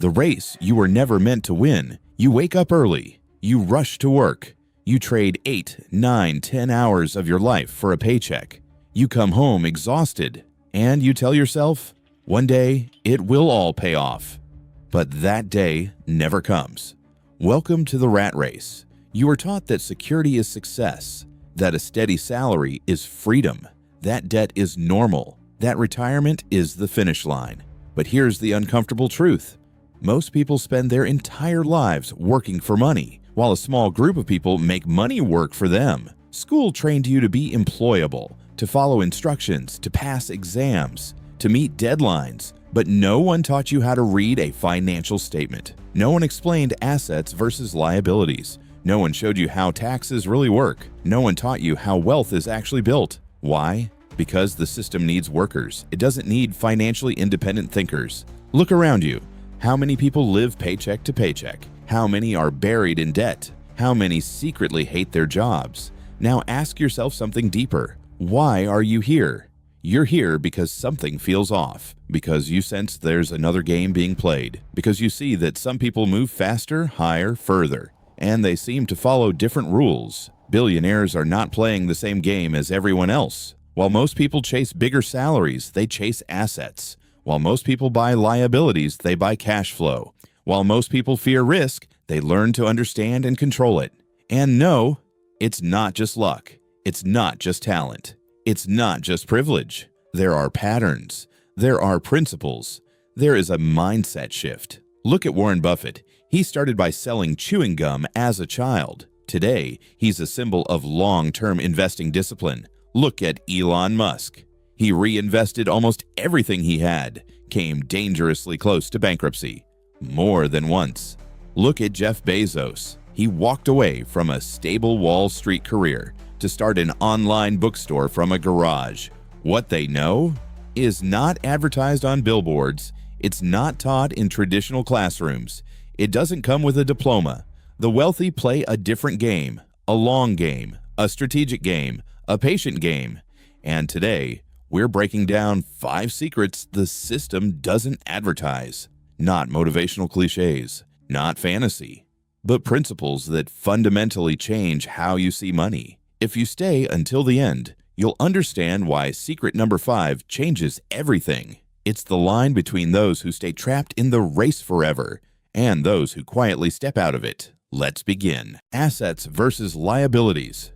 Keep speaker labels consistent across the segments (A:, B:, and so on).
A: The race you were never meant to win. You wake up early. You rush to work. You trade 8, 9, 10 hours of your life for a paycheck. You come home exhausted, and you tell yourself, one day it will all pay off. But that day never comes. Welcome to the rat race. You are taught that security is success, that a steady salary is freedom, that debt is normal, that retirement is the finish line. But here's the uncomfortable truth. Most people spend their entire lives working for money, while a small group of people make money work for them. School trained you to be employable, to follow instructions, to pass exams, to meet deadlines, but no one taught you how to read a financial statement. No one explained assets versus liabilities. No one showed you how taxes really work. No one taught you how wealth is actually built. Why? Because the system needs workers. It doesn't need financially independent thinkers. Look around you. How many people live paycheck to paycheck? How many are buried in debt? How many secretly hate their jobs? Now ask yourself something deeper. Why are you here? You're here because something feels off, because you sense there's another game being played, because you see that some people move faster, higher, further, and they seem to follow different rules. Billionaires are not playing the same game as everyone else. While most people chase bigger salaries, they chase assets. While most people buy liabilities, they buy cash flow. While most people fear risk, they learn to understand and control it. And no, it's not just luck. It's not just talent. It's not just privilege. There are patterns. There are principles. There is a mindset shift. Look at Warren Buffett. He started by selling chewing gum as a child. Today, he's a symbol of long-term investing discipline. Look at Elon Musk. He reinvested almost everything he had, came dangerously close to bankruptcy, more than once. Look at Jeff Bezos. He walked away from a stable Wall Street career to start an online bookstore from a garage. What they know is not advertised on billboards. It's not taught in traditional classrooms. It doesn't come with a diploma. The wealthy play a different game, a long game, a strategic game, a patient game. And today, we're breaking down 5 secrets the system doesn't advertise. Not motivational cliches, not fantasy, but principles that fundamentally change how you see money. If you stay until the end, you'll understand why secret number 5 changes everything. It's the line between those who stay trapped in the race forever and those who quietly step out of it. Let's begin. Assets versus liabilities.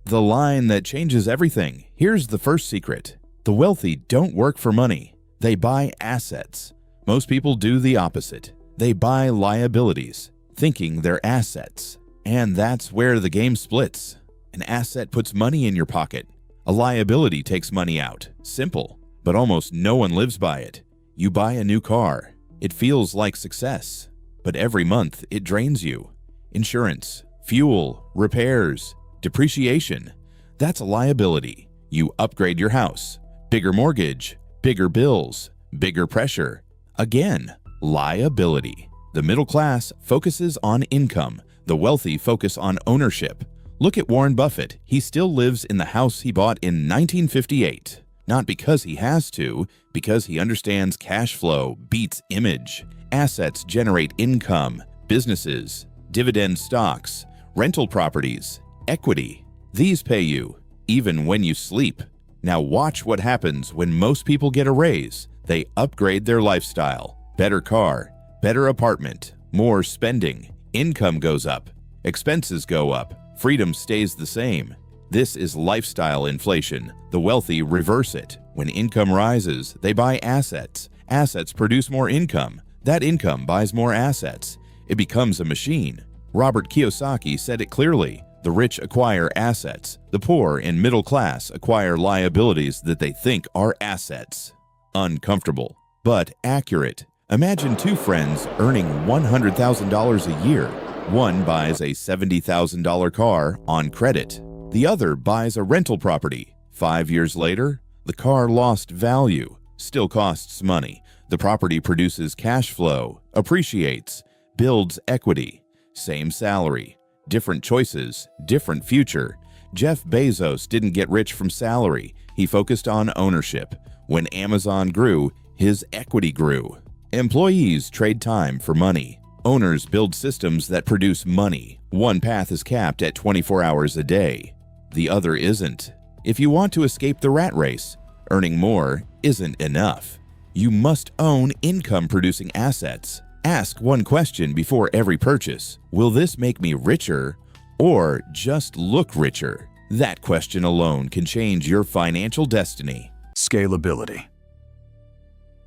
A: The line that changes everything. Here's the first secret. The wealthy don't work for money. They buy assets. Most people do the opposite. They buy liabilities, thinking they're assets. And that's where the game splits. An asset puts money in your pocket. A liability takes money out. Simple, but almost no one lives by it. You buy a new car. It feels like success, but every month it drains you. Insurance, fuel, repairs, depreciation. That's a liability. You upgrade your house. Bigger mortgage, bigger bills, bigger pressure. Again, liability. The middle class focuses on income. The wealthy focus on ownership. Look at Warren Buffett. He still lives in the house he bought in 1958. Not because he has to, because he understands cash flow beats image. Assets generate income, businesses, dividend stocks, rental properties, equity. These pay you, even when you sleep. Now watch what happens when most people get a raise. They upgrade their lifestyle. Better car, better apartment, more spending. Income goes up, expenses go up, freedom stays the same. This is lifestyle inflation. The wealthy reverse it. When income rises, they buy assets. Assets produce more income. That income buys more assets. It becomes a machine. Robert Kiyosaki said it clearly. The rich acquire assets. The poor and middle class acquire liabilities that they think are assets. Uncomfortable, but accurate. Imagine 2 friends earning $100,000 a year. One buys a $70,000 car on credit. The other buys a rental property. 5 years later, the car lost value, still costs money. The property produces cash flow, appreciates, builds equity. Same salary, different choices, different future. Jeff Bezos didn't get rich from salary. He focused on ownership. When Amazon grew, his equity grew. Employees trade time for money. Owners build systems that produce money. One path is capped at 24 hours a day. The other isn't. If you want to escape the rat race, earning more isn't enough. You must own income-producing assets. Ask one question before every purchase. Will this make me richer or just look richer? That question alone can change your financial destiny.
B: Scalability.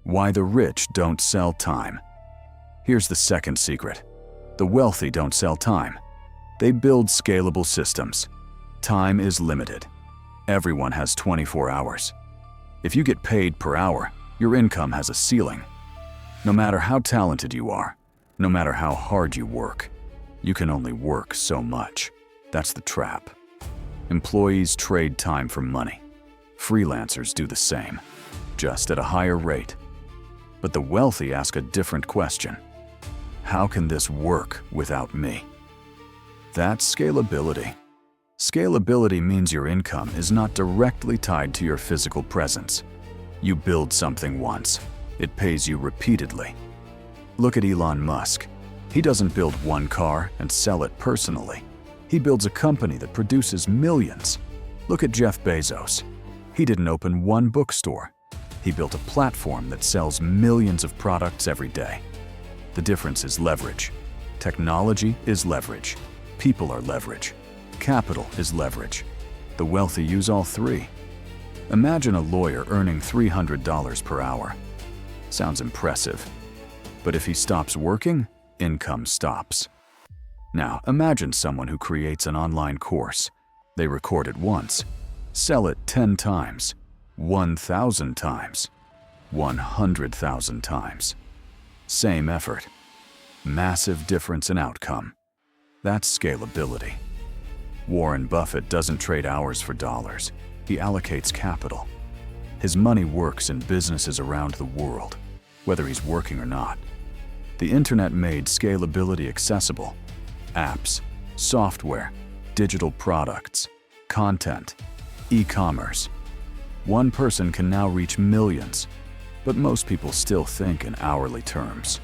B: Why the rich don't sell time. Here's the second secret. The wealthy don't sell time. They build scalable systems. Time is limited. Everyone has 24 hours. If you get paid per hour, your income has a ceiling. No matter how talented you are, no matter how hard you work, you can only work so much. That's the trap. Employees trade time for money. Freelancers do the same, just at a higher rate. But the wealthy ask a different question. How can this work without me? That's scalability. Scalability means your income is not directly tied to your physical presence. You build something once. It pays you repeatedly. Look at Elon Musk. He doesn't build one car and sell it personally. He builds a company that produces millions. Look at Jeff Bezos. He didn't open one bookstore. He built a platform that sells millions of products every day. The difference is leverage. Technology is leverage. People are leverage. Capital is leverage. The wealthy use all three. Imagine a lawyer earning $300 per hour. Sounds impressive. But if he stops working, income stops. Now, imagine someone who creates an online course. They record it once, sell it 10 times, 1,000 times, 100,000 times. Same effort. Massive difference in outcome. That's scalability. Warren Buffett doesn't trade hours for dollars. He allocates capital. His money works in businesses around the world, whether he's working or not. The internet made scalability accessible. Apps, software, digital products, content, e-commerce. One person can now reach millions, but most people still think in hourly terms.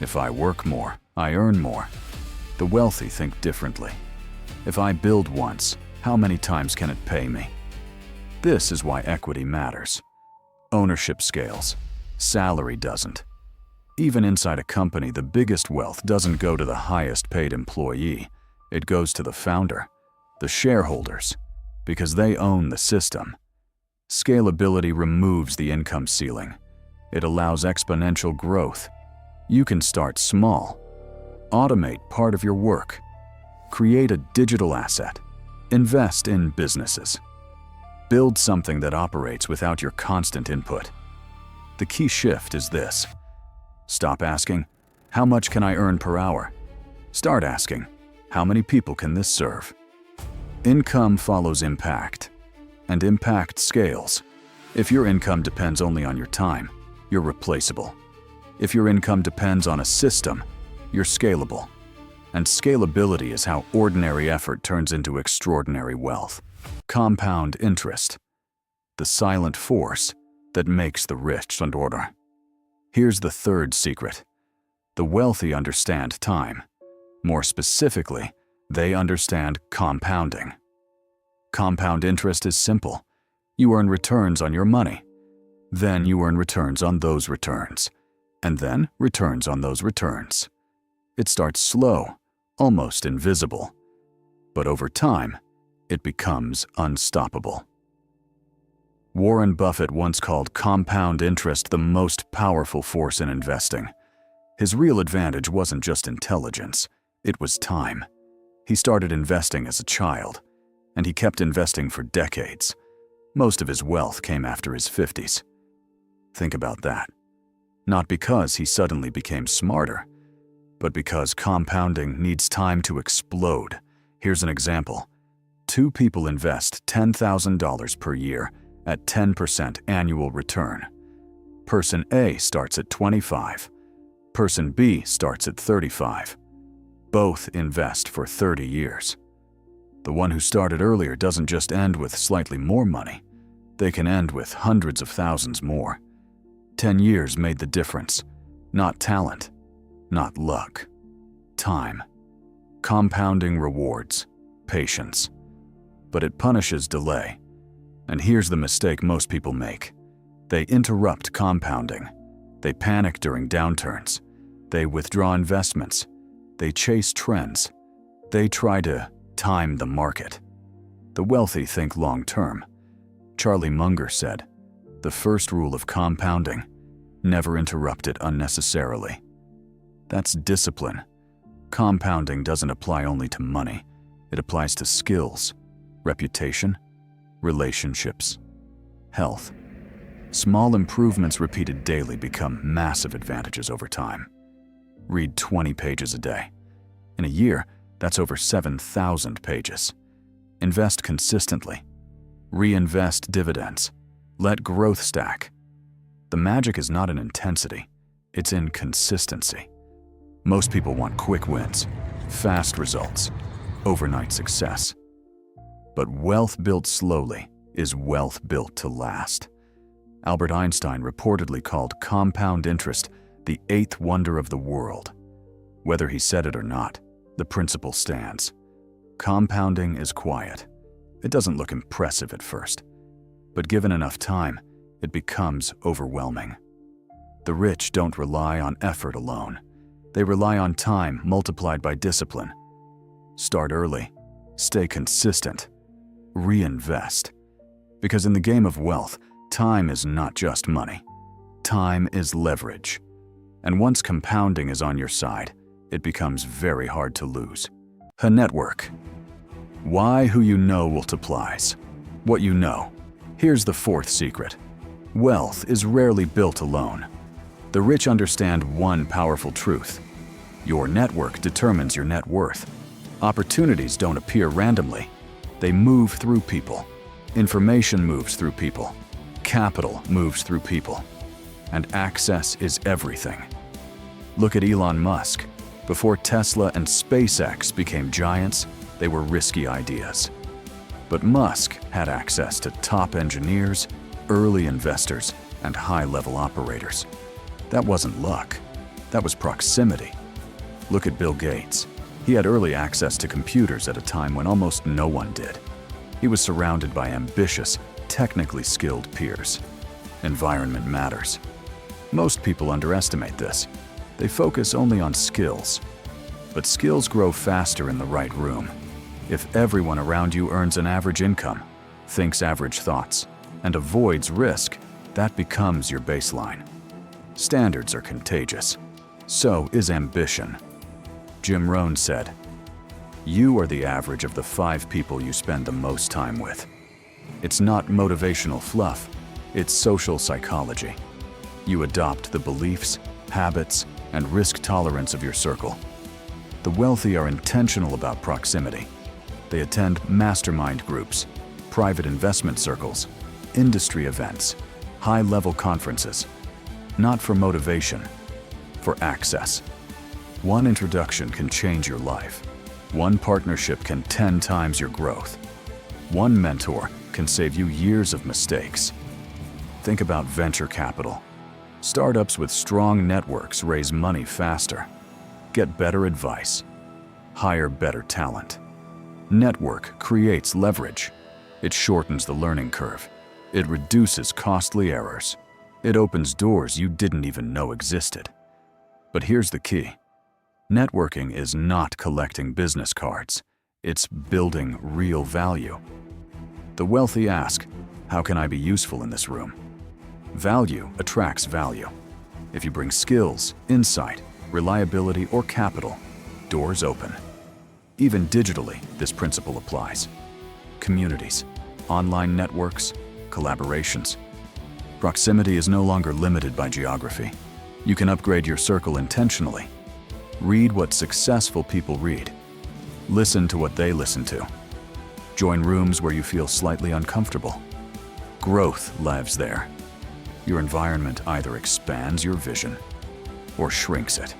B: If I work more, I earn more. The wealthy think differently. If I build once, how many times can it pay me? This is why equity matters. Ownership scales. Salary doesn't. Even inside a company, the biggest wealth doesn't go to the highest paid employee. It goes to the founder, the shareholders, because they own the system. Scalability removes the income ceiling. It allows exponential growth. You can start small. Automate part of your work. Create a digital asset. Invest in businesses. Build something that operates without your constant input. The key shift is this. Stop asking, how much can I earn per hour? Start asking, how many people can this serve? Income follows impact, and impact scales. If your income depends only on your time, you're replaceable. If your income depends on a system, you're scalable. And scalability is how ordinary effort turns into extraordinary wealth. Compound interest, the silent force that makes the rich and order. Here's the third secret. The wealthy understand time. More specifically, they understand compounding. Compound interest is simple. You earn returns on your money. Then you earn returns on those returns. And then returns on those returns. It starts slow, almost invisible. But over time, it becomes unstoppable. Warren Buffett once called compound interest the most powerful force in investing. His real advantage wasn't just intelligence, it was time. He started investing as a child, and he kept investing for decades. Most of his wealth came after his 50s. Think about that. Not because he suddenly became smarter, but because compounding needs time to explode. Here's an example. Two people invest $10,000 per year at 10% annual return. Person A starts at 25. Person B starts at 35. Both invest for 30 years. The one who started earlier doesn't just end with slightly more money. They can end with hundreds of thousands more. 10 years made the difference. Not talent, not luck. Time. Compounding rewards patience, but it punishes delay. And here's the mistake most people make. They interrupt compounding. They panic during downturns. They withdraw investments. They chase trends. They try to time the market. The wealthy think long-term. Charlie Munger said, "The first rule of compounding, never interrupt it unnecessarily." That's discipline. Compounding doesn't apply only to money. It applies to skills, reputation, relationships, health. Small improvements repeated daily become massive advantages over time. Read 20 pages a day. In a year, that's over 7,000 pages. Invest consistently. Reinvest dividends. Let growth stack. The magic is not in intensity, it's in consistency. Most people want quick wins, fast results, overnight success. But wealth built slowly is wealth built to last. Albert Einstein reportedly called compound interest the eighth wonder of the world. Whether he said it or not, the principle stands. Compounding is quiet. It doesn't look impressive at first, but given enough time, it becomes overwhelming. The rich don't rely on effort alone. They rely on time multiplied by discipline. Start early, stay consistent, reinvest. Because in the game of wealth, time is not just money. Time is leverage. And once compounding is on your side, it becomes very hard to lose. A network. Why who you know multiplies. What you know. Here's the fourth secret. Wealth is rarely built alone. The rich understand one powerful truth. Your network determines your net worth. Opportunities don't appear randomly. They move through people. Information moves through people. Capital moves through people. And access is everything. Look at Elon Musk. Before Tesla and SpaceX became giants, they were risky ideas. But Musk had access to top engineers, early investors, and high-level operators. That wasn't luck. That was proximity. Look at Bill Gates. He had early access to computers at a time when almost no one did. He was surrounded by ambitious, technically skilled peers. Environment matters. Most people underestimate this. They focus only on skills. But skills grow faster in the right room. If everyone around you earns an average income, thinks average thoughts, and avoids risk, that becomes your baseline. Standards are contagious. So is ambition. Jim Rohn said, "You are the average of the 5 people you spend the most time with." It's not motivational fluff, it's social psychology. You adopt the beliefs, habits, and risk tolerance of your circle. The wealthy are intentional about proximity. They attend mastermind groups, private investment circles, industry events, high-level conferences. Not for motivation, for access. One introduction can change your life. One partnership can 10 times your growth. One mentor can save you years of mistakes. Think about venture capital. Startups with strong networks raise money faster, get better advice, hire better talent. Network creates leverage. It shortens the learning curve. It reduces costly errors. It opens doors you didn't even know existed. But here's the key. Networking is not collecting business cards. It's building real value. The wealthy ask, how can I be useful in this room? Value attracts value. If you bring skills, insight, reliability, or capital, doors open. Even digitally, this principle applies. Communities, online networks, collaborations. Proximity is no longer limited by geography. You can upgrade your circle intentionally. Read what successful people read. Listen to what they listen to. Join rooms where you feel slightly uncomfortable. Growth lives there. Your environment either expands your vision or shrinks it.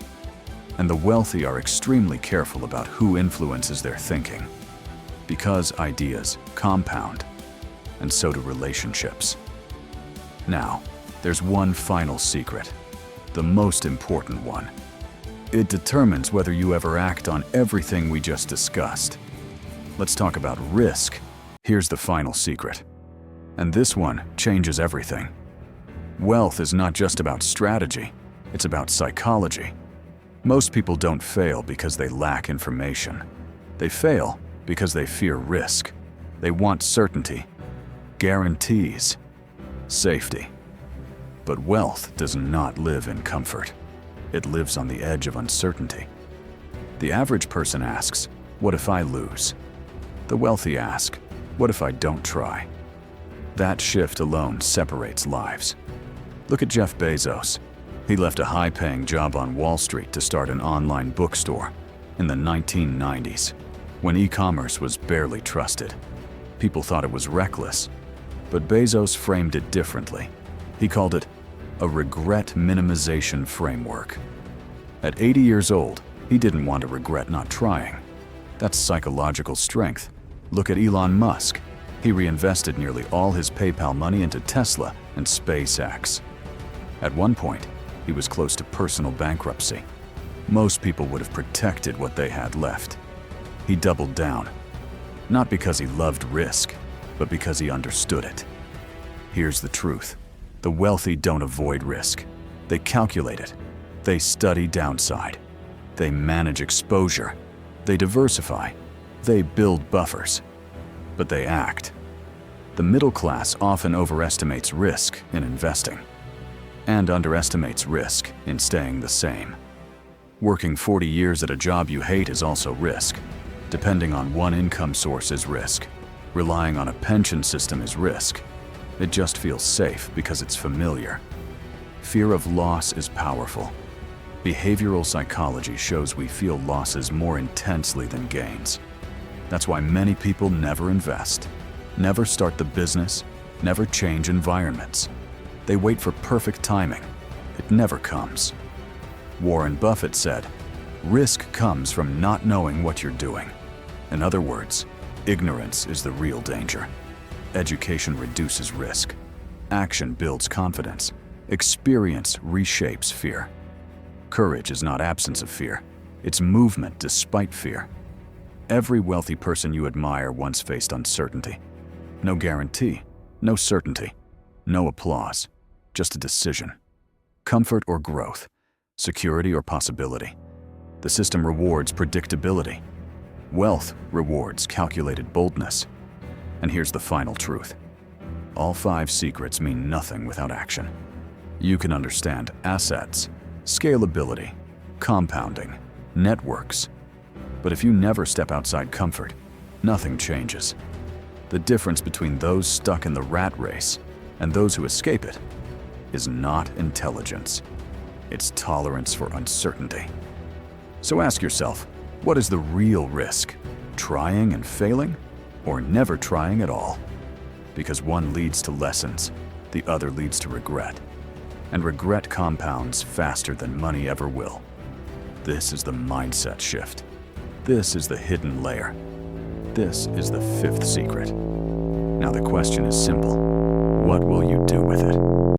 B: And the wealthy are extremely careful about who influences their thinking. Because ideas compound, and so do relationships. Now, there's one final secret. The the most important one. It determines whether you ever act on everything we just discussed. Let's talk about risk. Here's the final secret. And this one changes everything. Wealth is not just about strategy, it's about psychology. Most people don't fail because they lack information. They fail because they fear risk. They want certainty, guarantees, safety. But wealth does not live in comfort. It lives on the edge of uncertainty. The average person asks, "What if I lose?" The wealthy ask, "What if I don't try?" That shift alone separates lives. Look at Jeff Bezos. He left a high-paying job on Wall Street to start an online bookstore in the 1990s, when e-commerce was barely trusted. People thought it was reckless, but Bezos framed it differently. He called it a regret minimization framework. At 80 years old, he didn't want to regret not trying. That's psychological strength. Look at Elon Musk. He reinvested nearly all his PayPal money into Tesla and SpaceX. At one point, he was close to personal bankruptcy. Most people would have protected what they had left. He doubled down, not because he loved risk, but because he understood it. Here's the truth. The wealthy don't avoid risk. They calculate it. They study downside. They manage exposure. They diversify. They build buffers. But they act. The middle class often overestimates risk in investing and underestimates risk in staying the same. Working 40 years at a job you hate is also risk. Depending on one income source is risk. Relying on a pension system is risk. It just feels safe because it's familiar. Fear of loss is powerful. Behavioral psychology shows we feel losses more intensely than gains. That's why many people never invest, never start the business, never change environments. They wait for perfect timing. It never comes. Warren Buffett said, "Risk comes from not knowing what you're doing." In other words, ignorance is the real danger. Education reduces risk. Action builds confidence. Experience reshapes fear. Courage is not absence of fear. It's movement despite fear. Every wealthy person you admire once faced uncertainty. No guarantee, no certainty, no applause, just a decision. Comfort or growth, security or possibility. The system rewards predictability. Wealth rewards calculated boldness. And here's the final truth. All 5 secrets mean nothing without action. You can understand assets, scalability, compounding, networks. But if you never step outside comfort, nothing changes. The difference between those stuck in the rat race and those who escape it is not intelligence. It's tolerance for uncertainty. So ask yourself, what is the real risk? Trying and failing? Or never trying at all? Because one leads to lessons, the other leads to regret. And regret compounds faster than money ever will. This is the mindset shift. This is the hidden layer. This is the 5th secret. Now the question is simple. What will you do with it?